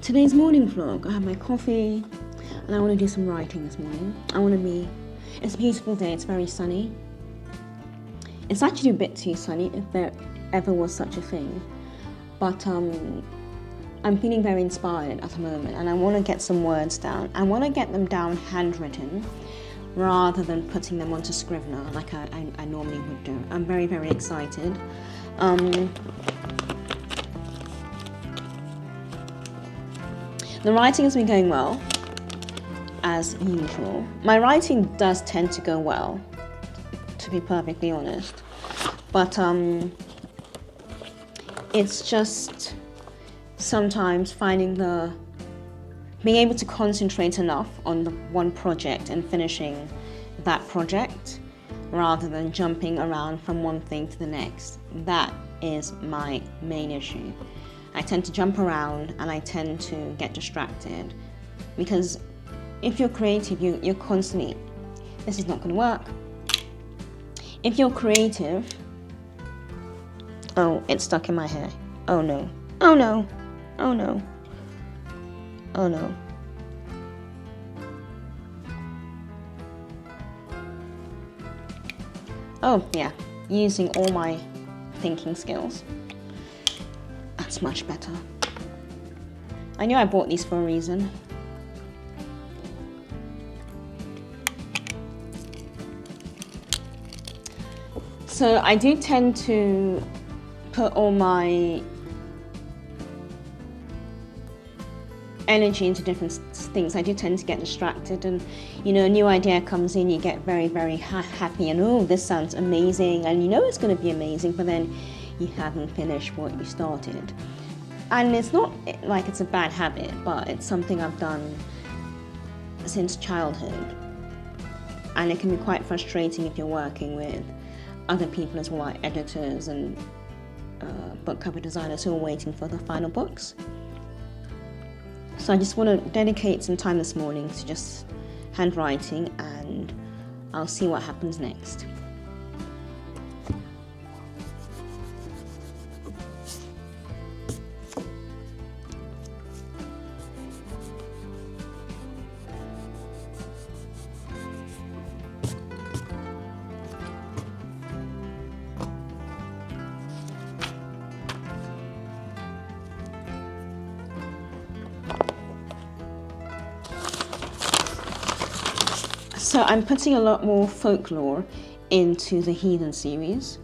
Today's morning vlog, I have my coffee and I want to do some writing this morning. It's a beautiful day, it's very sunny. It's actually a bit too sunny if there ever was such a thing. But I'm feeling very inspired at the moment and I want to get some words down. I want to get them down handwritten rather than putting them onto Scrivener like I normally would do. I'm very, very excited. The writing has been going well, as usual. My writing does tend to go well, to be perfectly honest. But it's just sometimes being able to concentrate enough on the one project and finishing that project rather than jumping around from one thing to the next. That is my main issue. I tend to jump around and I tend to get distracted because if you're creative, you're constantly, this is not going to work. If you're creative, oh, it's stuck in my hair. Oh no, oh no, oh no, oh no. Oh yeah, using all my thinking skills. That's much better. I knew I bought these for a reason. So I do tend to put all my energy into different things. I do tend to get distracted and, a new idea comes in, you get very, very happy and, oh, this sounds amazing, and it's going to be amazing, but then you haven't finished what you started. And it's not like it's a bad habit, but it's something I've done since childhood. And it can be quite frustrating if you're working with other people as well, like editors and book cover designers who are waiting for the final books. So I just want to dedicate some time this morning to just handwriting, and I'll see what happens next. So I'm putting a lot more folklore into the Heathens series.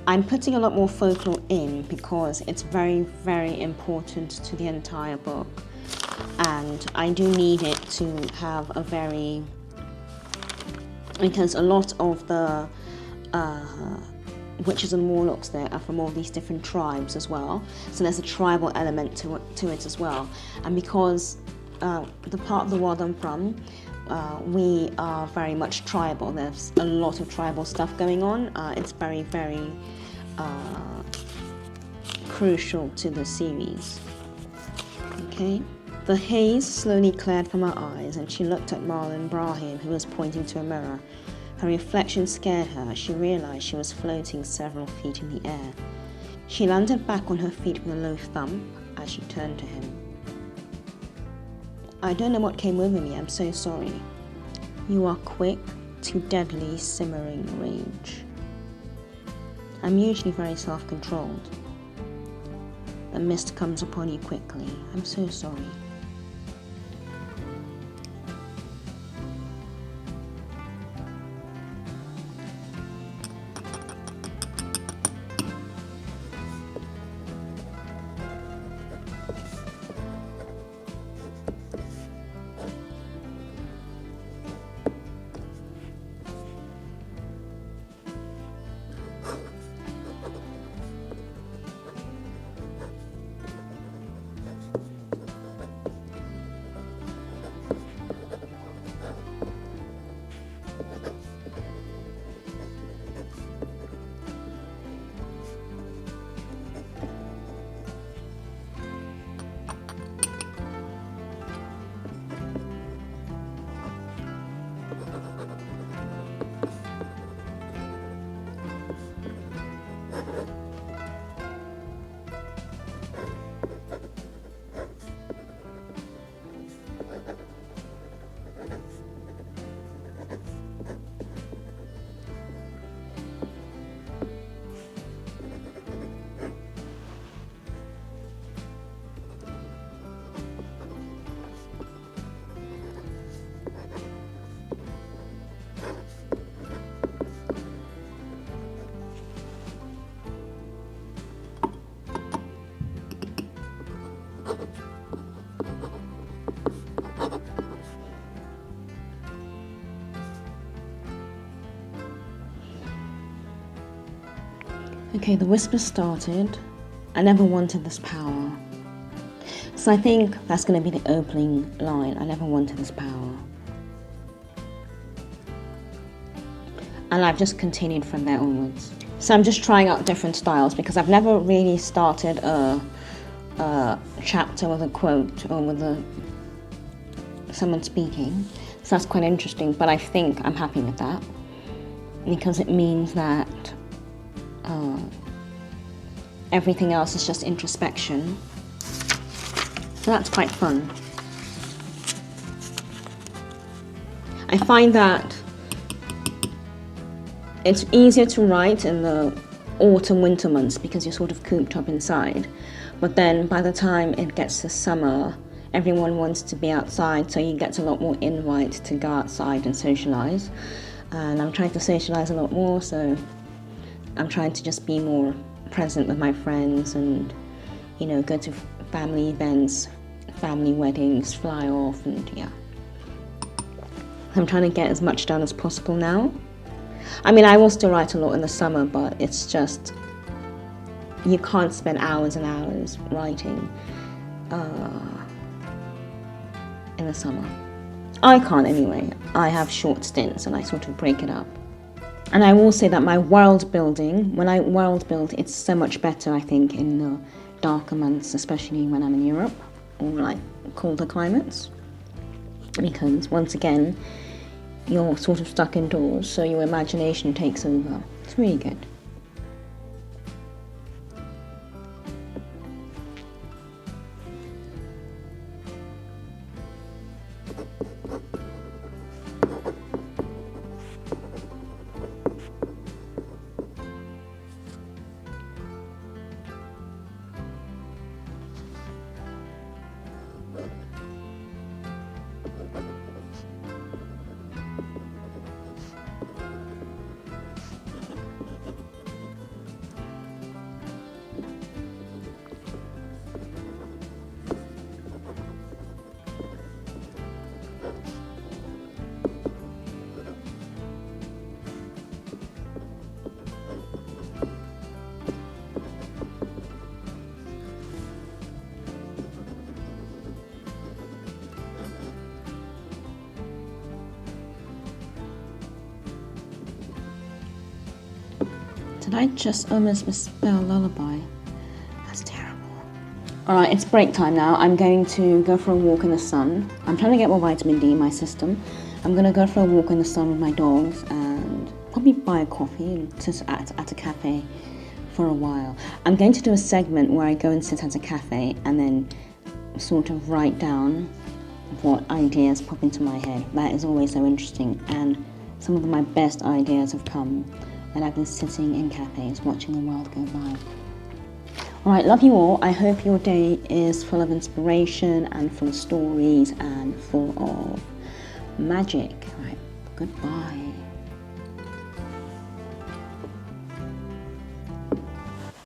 I'm putting a lot more folklore in because it's very, very important to the entire book. And I do need it to have because a lot of the witches and warlocks there are from all these different tribes as well. So there's a tribal element to it as well. And because the part of the world I'm from, we are very much tribal. There's a lot of tribal stuff going on. It's very, very crucial to the series. Okay. The haze slowly cleared from her eyes and she looked at Marlon Brahim, who was pointing to a mirror. Her reflection scared her as she realized she was floating several feet in the air. She landed back on her feet with a low thump as she turned to him. I don't know what came over me, I'm so sorry. You are quick to deadly simmering rage. I'm usually very self-controlled. The mist comes upon you quickly. I'm so sorry. Okay, the whisper started. I never wanted this power. So I think that's going to be the opening line. I never wanted this power. And I've just continued from there onwards. So I'm just trying out different styles because I've never really started a chapter with a quote or with someone speaking. So that's quite interesting, but I think I'm happy with that because it means that everything else is just introspection. So that's quite fun. I find that it's easier to write in the autumn, winter months because you're sort of cooped up inside. But then by the time it gets to summer, everyone wants to be outside, so you get a lot more invite to go outside and socialize. And I'm trying to socialize a lot more, so I'm trying to just be more present with my friends and, you know, go to family events, family weddings, fly off, and yeah. I'm trying to get as much done as possible now. I mean, I will still write a lot in the summer, but it's just, you can't spend hours and hours writing in the summer. I can't anyway. I have short stints and I sort of break it up. And I will say that my world building, when I world build, it's so much better, I think, in the darker months, especially when I'm in Europe or like colder climates. Because once again, you're sort of stuck indoors, so your imagination takes over. It's really good. Did I just almost misspell lullaby? That's terrible. Alright, it's break time now. I'm going to go for a walk in the sun. I'm trying to get more vitamin D in my system. I'm going to go for a walk in the sun with my dogs and probably buy a coffee and sit at a cafe for a while. I'm going to do a segment where I go and sit at a cafe and then sort of write down what ideas pop into my head. That is always so interesting, and some of my best ideas have come when I've been sitting in cafes watching the world go by. Alright, love you all. I hope your day is full of inspiration and full of stories and full of magic. Alright, goodbye.